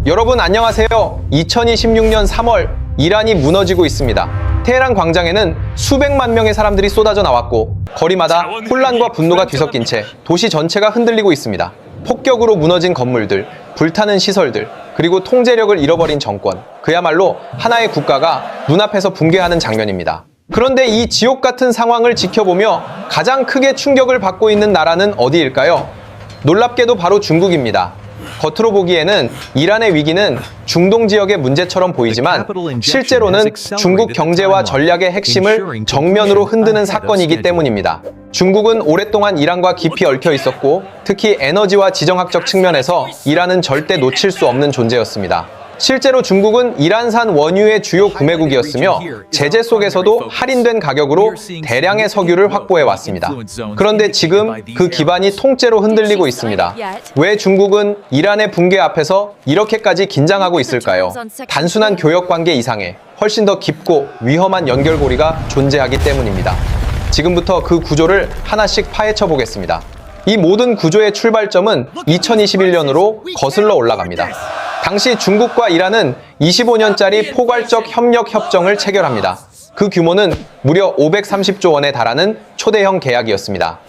여러분 안녕하세요. 2026년 3월 이란이 무너지고 있습니다. 테헤란 광장에는 수백만 명의 사람들이 쏟아져 나왔고 거리마다 혼란과 분노가 뒤섞인 채 도시 전체가 흔들리고 있습니다. 폭격으로 무너진 건물들, 불타는 시설들, 그리고 통제력을 잃어버린 정권, 그야말로 하나의 국가가 눈앞에서 붕괴하는 장면입니다. 그런데 이 지옥 같은 상황을 지켜보며 가장 크게 충격을 받고 있는 나라는 어디일까요? 놀랍게도 바로 중국입니다. 겉으로 보기에는 이란의 위기는 중동 지역의 문제처럼 보이지만 실제로는 중국 경제와 전략의 핵심을 정면으로 흔드는 사건이기 때문입니다. 중국은 오랫동안 이란과 깊이 얽혀 있었고 특히 에너지와 지정학적 측면에서 이란은 절대 놓칠 수 없는 존재였습니다. 실제로 중국은 이란산 원유의 주요 구매국이었으며 제재 속에서도 할인된 가격으로 대량의 석유를 확보해 왔습니다. 그런데 지금 그 기반이 통째로 흔들리고 있습니다. 왜 중국은 이란의 붕괴 앞에서 이렇게까지 긴장하고 있을까요? 단순한 교역 관계 이상의 훨씬 더 깊고 위험한 연결고리가 존재하기 때문입니다. 지금부터 그 구조를 하나씩 파헤쳐 보겠습니다. 이 모든 구조의 출발점은 2021년으로 거슬러 올라갑니다. 당시 중국과 이란은 25년짜리 포괄적 협력 협정을 체결합니다. 그 규모는 무려 530조 원에 달하는 초대형 계약이었습니다.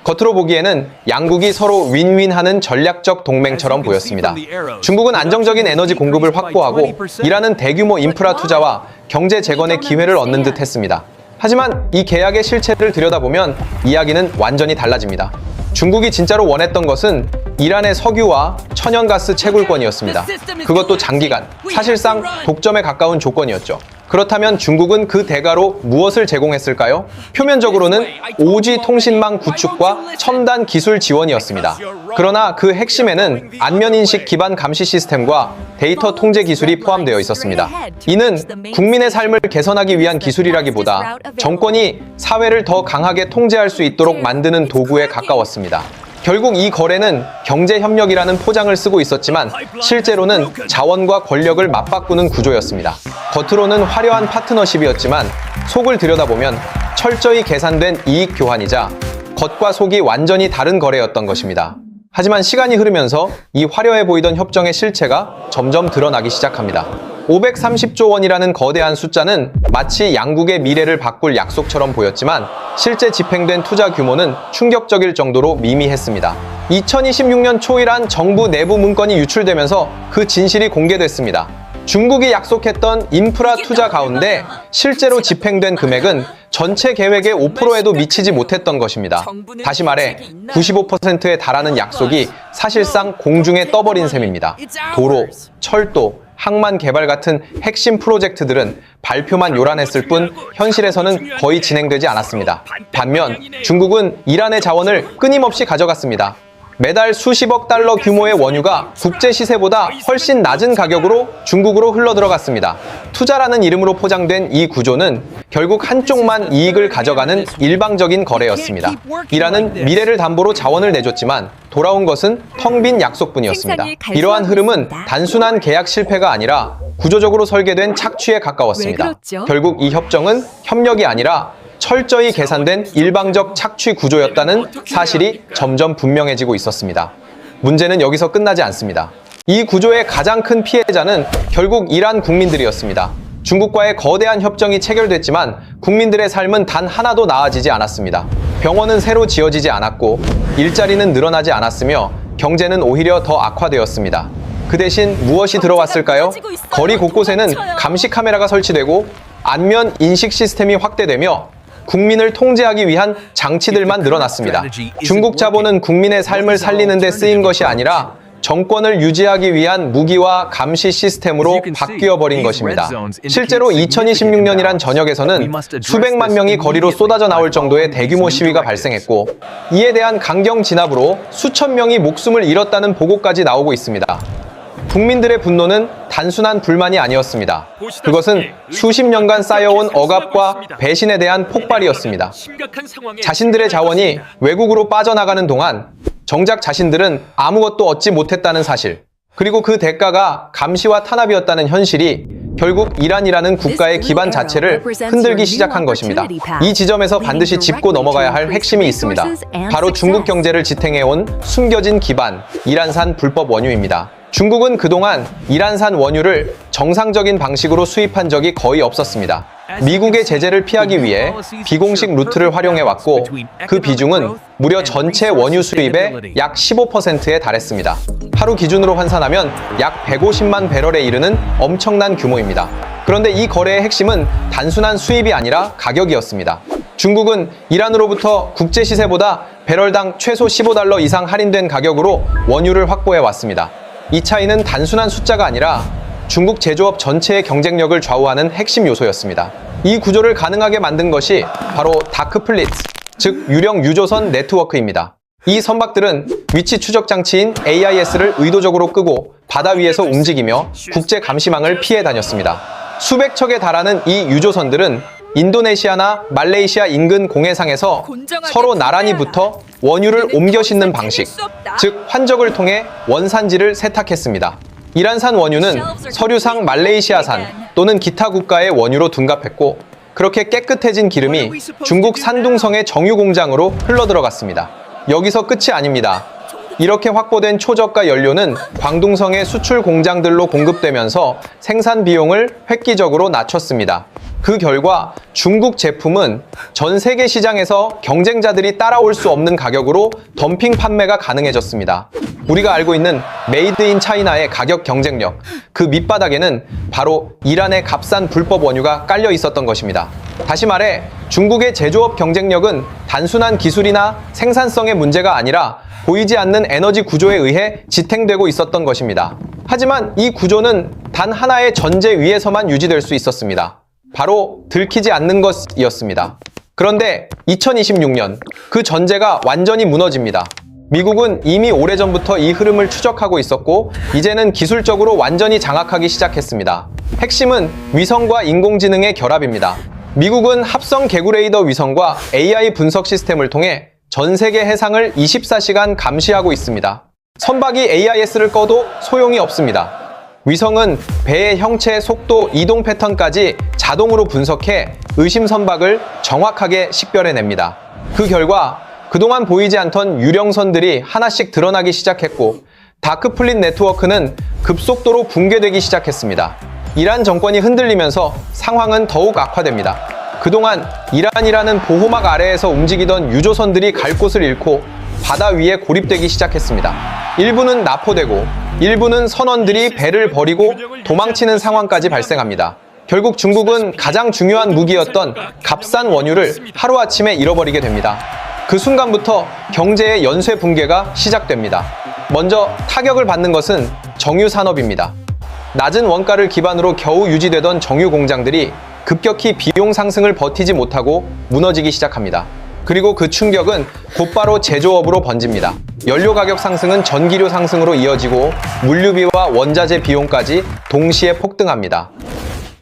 겉으로 보기에는 양국이 서로 윈윈하는 전략적 동맹처럼 보였습니다. 중국은 안정적인 에너지 공급을 확보하고 이란은 대규모 인프라 투자와 경제 재건의 기회를 얻는 듯 했습니다. 하지만 이 계약의 실체를 들여다보면 이야기는 완전히 달라집니다. 중국이 진짜로 원했던 것은 이란의 석유와 천연가스 채굴권이었습니다. 그것도 장기간, 사실상 독점에 가까운 조건이었죠. 그렇다면 중국은 그 대가로 무엇을 제공했을까요? 표면적으로는 5G 통신망 구축과 첨단 기술 지원이었습니다. 그러나 그 핵심에는 안면인식 기반 감시 시스템과 데이터 통제 기술이 포함되어 있었습니다. 이는 국민의 삶을 개선하기 위한 기술이라기보다 정권이 사회를 더 강하게 통제할 수 있도록 만드는 도구에 가까웠습니다. 결국 이 거래는 경제협력이라는 포장을 쓰고 있었지만 실제로는 자원과 권력을 맞바꾸는 구조였습니다. 겉으로는 화려한 파트너십이었지만 속을 들여다보면 철저히 계산된 이익 교환이자 겉과 속이 완전히 다른 거래였던 것입니다. 하지만 시간이 흐르면서 이 화려해 보이던 협정의 실체가 점점 드러나기 시작합니다. 530조 원이라는 거대한 숫자는 마치 양국의 미래를 바꿀 약속처럼 보였지만 실제 집행된 투자 규모는 충격적일 정도로 미미했습니다. 2026년 초 이란 정부 내부 문건이 유출되면서 그 진실이 공개됐습니다. 중국이 약속했던 인프라 투자 가운데 실제로 집행된 금액은 전체 계획의 5%에도 미치지 못했던 것입니다. 다시 말해 95%에 달하는 약속이 사실상 공중에 떠버린 셈입니다. 도로, 철도, 항만 개발 같은 핵심 프로젝트들은 발표만 요란했을 뿐 현실에서는 거의 진행되지 않았습니다. 반면 중국은 이란의 자원을 끊임없이 가져갔습니다. 매달 수십억 달러 규모의 원유가 국제 시세보다 훨씬 낮은 가격으로 중국으로 흘러들어갔습니다. 투자라는 이름으로 포장된 이 구조는 결국 한쪽만 이익을 가져가는 일방적인 거래였습니다. 이란은 미래를 담보로 자원을 내줬지만 돌아온 것은 텅 빈 약속뿐이었습니다. 이러한 흐름은 단순한 계약 실패가 아니라 구조적으로 설계된 착취에 가까웠습니다. 결국 이 협정은 협력이 아니라 철저히 계산된 일방적 착취 구조였다는 사실이 점점 분명해지고 있었습니다. 문제는 여기서 끝나지 않습니다. 이 구조의 가장 큰 피해자는 결국 이란 국민들이었습니다. 중국과의 거대한 협정이 체결됐지만 국민들의 삶은 단 하나도 나아지지 않았습니다. 병원은 새로 지어지지 않았고 일자리는 늘어나지 않았으며 경제는 오히려 더 악화되었습니다. 그 대신 무엇이 들어왔을까요? 거리 곳곳에는 감시 카메라가 설치되고 안면 인식 시스템이 확대되며 국민을 통제하기 위한 장치들만 늘어났습니다. 중국 자본은 국민의 삶을 살리는 데 쓰인 것이 아니라 정권을 유지하기 위한 무기와 감시 시스템으로 바뀌어버린 것입니다. 실제로 2026년이란 전역에서는 수백만 명이 거리로 쏟아져 나올 정도의 대규모 시위가 발생했고 이에 대한 강경 진압으로 수천 명이 목숨을 잃었다는 보고까지 나오고 있습니다. 국민들의 분노는 단순한 불만이 아니었습니다. 그것은 수십 년간 쌓여온 억압과 배신에 대한 폭발이었습니다. 자신들의 자원이 외국으로 빠져나가는 동안 정작 자신들은 아무것도 얻지 못했다는 사실, 그리고 그 대가가 감시와 탄압이었다는 현실이 결국 이란이라는 국가의 기반 자체를 흔들기 시작한 것입니다. 이 지점에서 반드시 짚고 넘어가야 할 핵심이 있습니다. 바로 중국 경제를 지탱해온 숨겨진 기반, 이란산 불법 원유입니다. 중국은 그동안 이란산 원유를 정상적인 방식으로 수입한 적이 거의 없었습니다. 미국의 제재를 피하기 위해 비공식 루트를 활용해왔고 그 비중은 무려 전체 원유 수입의 약 15%에 달했습니다. 하루 기준으로 환산하면 약 150만 배럴에 이르는 엄청난 규모입니다. 그런데 이 거래의 핵심은 단순한 수입이 아니라 가격이었습니다. 중국은 이란으로부터 국제 시세보다 배럴당 최소 15달러 이상 할인된 가격으로 원유를 확보해왔습니다. 이 차이는 단순한 숫자가 아니라 중국 제조업 전체의 경쟁력을 좌우하는 핵심 요소였습니다. 이 구조를 가능하게 만든 것이 바로 다크플릿, 즉 유령 유조선 네트워크입니다. 이 선박들은 위치 추적 장치인 AIS를 의도적으로 끄고 바다 위에서 움직이며 국제 감시망을 피해 다녔습니다. 수백 척에 달하는 이 유조선들은 인도네시아나 말레이시아 인근 공해상에서 서로 나란히 붙어 원유를 옮겨 싣는 방식, 즉 환적을 통해 원산지를 세탁했습니다. 이란산 원유는 서류상 말레이시아산 또는 기타 국가의 원유로 둔갑했고 그렇게 깨끗해진 기름이 중국 산둥성의 정유 공장으로 흘러들어갔습니다. 여기서 끝이 아닙니다. 이렇게 확보된 초저가 연료는 광둥성의 수출 공장들로 공급되면서 생산 비용을 획기적으로 낮췄습니다. 그 결과 중국 제품은 전 세계 시장에서 경쟁자들이 따라올 수 없는 가격으로 덤핑 판매가 가능해졌습니다. 우리가 알고 있는 메이드 인 차이나의 가격 경쟁력, 그 밑바닥에는 바로 이란의 값싼 불법 원유가 깔려 있었던 것입니다. 다시 말해 중국의 제조업 경쟁력은 단순한 기술이나 생산성의 문제가 아니라 보이지 않는 에너지 구조에 의해 지탱되고 있었던 것입니다. 하지만 이 구조는 단 하나의 전제 위에서만 유지될 수 있었습니다. 바로 들키지 않는 것이었습니다. 그런데 2026년 그 전제가 완전히 무너집니다. 미국은 이미 오래전부터 이 흐름을 추적하고 있었고 이제는 기술적으로 완전히 장악하기 시작했습니다. 핵심은 위성과 인공지능의 결합입니다. 미국은 합성 개구레이더 위성과 AI 분석 시스템을 통해 전 세계 해상을 24시간 감시하고 있습니다. 선박이 AIS를 꺼도 소용이 없습니다. 위성은 배의 형체, 속도, 이동 패턴까지 자동으로 분석해 의심 선박을 정확하게 식별해냅니다. 그 결과 그동안 보이지 않던 유령선들이 하나씩 드러나기 시작했고 다크플릿 네트워크는 급속도로 붕괴되기 시작했습니다. 이란 정권이 흔들리면서 상황은 더욱 악화됩니다. 그동안 이란이라는 보호막 아래에서 움직이던 유조선들이 갈 곳을 잃고 바다 위에 고립되기 시작했습니다. 일부는 납포되고 일부는 선원들이 배를 버리고 도망치는 상황까지 발생합니다. 결국 중국은 가장 중요한 무기였던 값싼 원유를 하루아침에 잃어버리게 됩니다. 그 순간부터 경제의 연쇄 붕괴가 시작됩니다. 먼저 타격을 받는 것은 정유 산업입니다. 낮은 원가를 기반으로 겨우 유지되던 정유 공장들이 급격히 비용 상승을 버티지 못하고 무너지기 시작합니다. 그리고 그 충격은 곧바로 제조업으로 번집니다. 연료 가격 상승은 전기료 상승으로 이어지고 물류비와 원자재 비용까지 동시에 폭등합니다.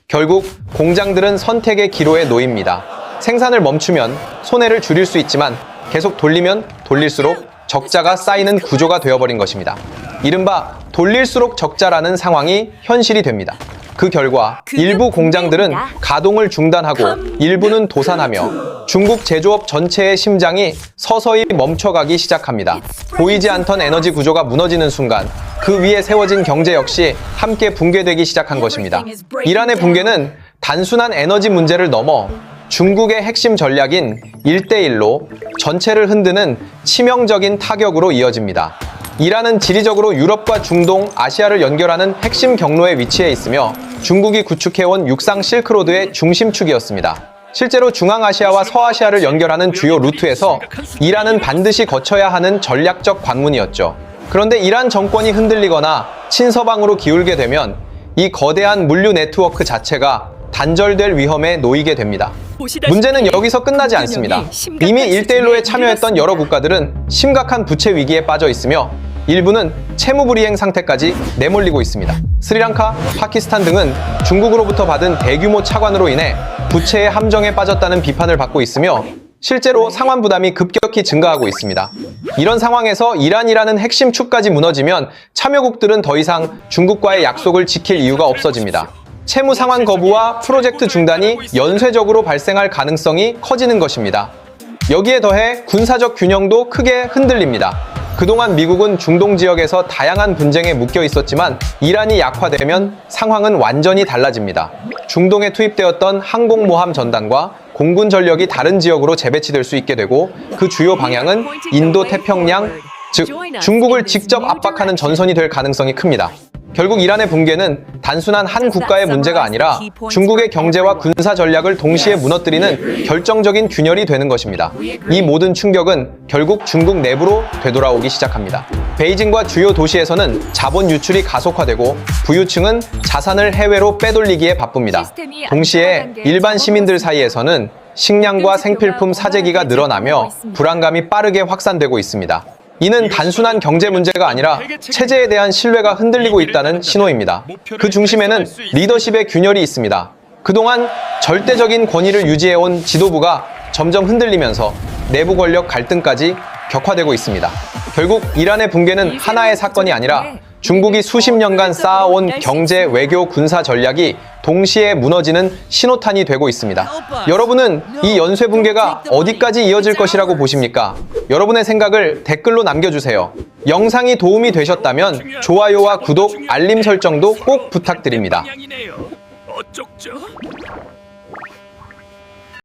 결국 공장들은 선택의 기로에 놓입니다. 생산을 멈추면 손해를 줄일 수 있지만 계속 돌리면 돌릴수록 적자가 쌓이는 구조가 되어버린 것입니다. 이른바 돌릴수록 적자라는 상황이 현실이 됩니다. 그 결과 일부 공장들은 가동을 중단하고 일부는 도산하며 중국 제조업 전체의 심장이 서서히 멈춰가기 시작합니다. 보이지 않던 에너지 구조가 무너지는 순간 그 위에 세워진 경제 역시 함께 붕괴되기 시작한 것입니다. 이란의 붕괴는 단순한 에너지 문제를 넘어 중국의 핵심 전략인 1대1로 전체를 흔드는 치명적인 타격으로 이어집니다. 이란은 지리적으로 유럽과 중동, 아시아를 연결하는 핵심 경로에 위치해 있으며 중국이 구축해온 육상 실크로드의 중심축이었습니다. 실제로 중앙아시아와 서아시아를 연결하는 주요 루트에서 이란은 반드시 거쳐야 하는 전략적 관문이었죠. 그런데 이란 정권이 흔들리거나 친서방으로 기울게 되면 이 거대한 물류 네트워크 자체가 단절될 위험에 놓이게 됩니다. 문제는 여기서 끝나지 않습니다. 이미 1대1로에 참여했던 여러 국가들은 심각한 부채 위기에 빠져 있으며 일부는 채무불이행 상태까지 내몰리고 있습니다. 스리랑카, 파키스탄 등은 중국으로부터 받은 대규모 차관으로 인해 부채의 함정에 빠졌다는 비판을 받고 있으며 실제로 상환 부담이 급격히 증가하고 있습니다. 이런 상황에서 이란이라는 핵심 축까지 무너지면 참여국들은 더 이상 중국과의 약속을 지킬 이유가 없어집니다. 채무 상환 거부와 프로젝트 중단이 연쇄적으로 발생할 가능성이 커지는 것입니다. 여기에 더해 군사적 균형도 크게 흔들립니다. 그동안 미국은 중동 지역에서 다양한 분쟁에 묶여 있었지만 이란이 약화되면 상황은 완전히 달라집니다. 중동에 투입되었던 항공모함 전단과 공군 전력이 다른 지역으로 재배치될 수 있게 되고 그 주요 방향은 인도 태평양, 즉 중국을 직접 압박하는 전선이 될 가능성이 큽니다. 결국 이란의 붕괴는 단순한 한 국가의 문제가 아니라 중국의 경제와 군사 전략을 동시에 무너뜨리는 결정적인 균열이 되는 것입니다. 이 모든 충격은 결국 중국 내부로 되돌아오기 시작합니다. 베이징과 주요 도시에서는 자본 유출이 가속화되고 부유층은 자산을 해외로 빼돌리기에 바쁩니다. 동시에 일반 시민들 사이에서는 식량과 생필품 사재기가 늘어나며 불안감이 빠르게 확산되고 있습니다. 이는 단순한 경제 문제가 아니라 체제에 대한 신뢰가 흔들리고 있다는 신호입니다. 그 중심에는 리더십의 균열이 있습니다. 그동안 절대적인 권위를 유지해온 지도부가 점점 흔들리면서 내부 권력 갈등까지 격화되고 있습니다. 결국 이란의 붕괴는 하나의 사건이 아니라 중국이 수십 년간 쌓아온 경제, 외교, 군사 전략이 동시에 무너지는 신호탄이 되고 있습니다. 여러분은 이 연쇄 붕괴가 어디까지 이어질 것이라고 보십니까? 여러분의 생각을 댓글로 남겨주세요. 영상이 도움이 되셨다면 좋아요와 구독, 알림 설정도 꼭 부탁드립니다. 어쩌죠?